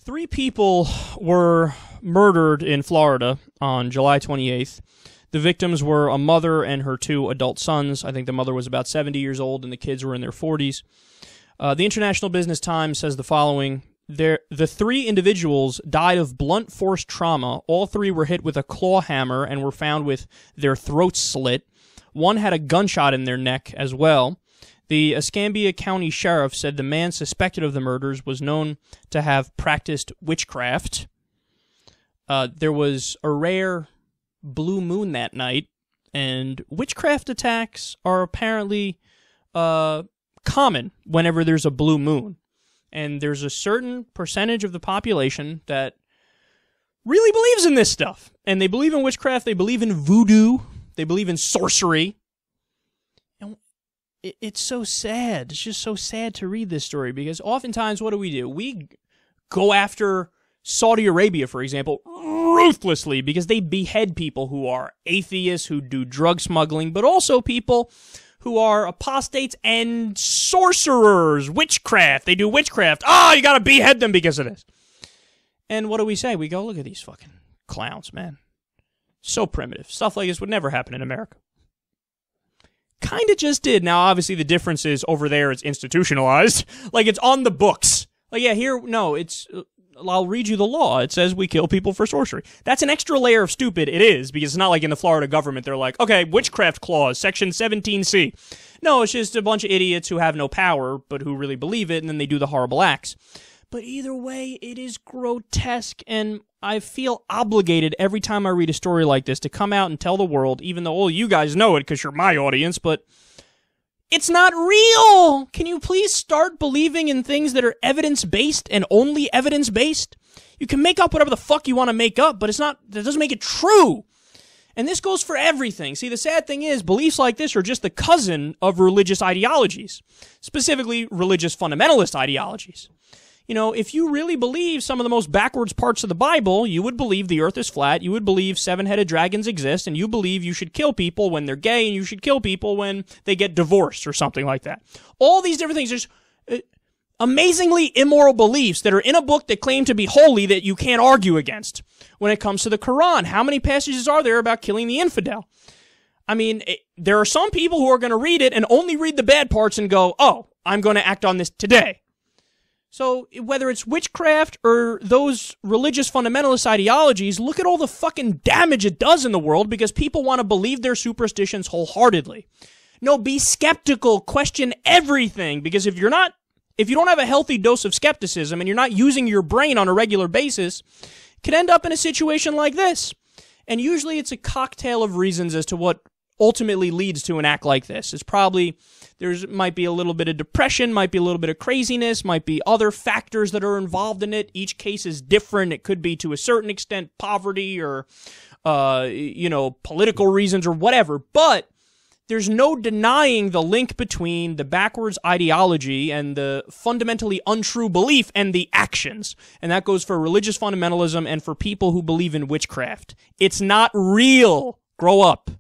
Three people were murdered in Florida on July 28th. The victims were a mother and her two adult sons. I think the mother was about 70 years old and the kids were in their 40s. The International Business Times says the following. The three individuals died of blunt force trauma. All three were hit with a claw hammer and were found with their throats slit. One had a gunshot in their neck as well. The Escambia County Sheriff said the man suspected of the murders was known to have practiced witchcraft. There was a rare blue moon that night, and witchcraft attacks are apparently common whenever there's a blue moon. And there's a certain percentage of the population that really believes in this stuff. And they believe in witchcraft, they believe in voodoo, they believe in sorcery. And it's so sad. It's just so sad to read this story, because oftentimes what do? We go after Saudi Arabia, for example, ruthlessly, because they behead people who are atheists, who do drug smuggling, but also people who are apostates and sorcerers, witchcraft. They do witchcraft. Oh, you gotta behead them because of this. And what do we say? We go, look at these fucking clowns, man. So primitive. Stuff like this would never happen in America. Kind of just did. Now, obviously, the difference is over there it's institutionalized. Like, it's on the books. Like, yeah, here, no, it's... I'll read you the law. It says we kill people for sorcery. That's an extra layer of stupid. It is, because it's not like in the Florida government they're like, okay, witchcraft clause, section 17C. No, it's just a bunch of idiots who have no power, but who really believe it, and then they do the horrible acts. But either way, it is grotesque, and I feel obligated every time I read a story like this to come out and tell the world, even though, oh, you guys know it because you're my audience, but it's not real! Can you please start believing in things that are evidence-based and only evidence-based? You can make up whatever the fuck you want to make up, but it's not, that doesn't make it true. And this goes for everything. See, the sad thing is, beliefs like this are just the cousin of religious ideologies. Specifically, religious fundamentalist ideologies. You know, if you really believe some of the most backwards parts of the Bible, you would believe the earth is flat, you would believe seven-headed dragons exist, and you believe you should kill people when they're gay, and you should kill people when they get divorced, or something like that. All these different things, there's amazingly immoral beliefs that are in a book that claim to be holy that you can't argue against. When it comes to the Quran, how many passages are there about killing the infidel? I mean, there are some people who are going to read it and only read the bad parts and go, oh, I'm going to act on this today. So, whether it's witchcraft or those religious fundamentalist ideologies, look at all the fucking damage it does in the world because people want to believe their superstitions wholeheartedly. No, be skeptical, question everything, because if you don't have a healthy dose of skepticism and you're not using your brain on a regular basis, you can end up in a situation like this. And usually it's a cocktail of reasons as to what ultimately leads to an act like this. It's probably... might be a little bit of depression, might be a little bit of craziness, might be other factors that are involved in it. Each case is different. It could be, to a certain extent, poverty or, political reasons or whatever. But there's no denying the link between the backwards ideology and the fundamentally untrue belief and the actions. And that goes for religious fundamentalism and for people who believe in witchcraft. It's not real. Grow up.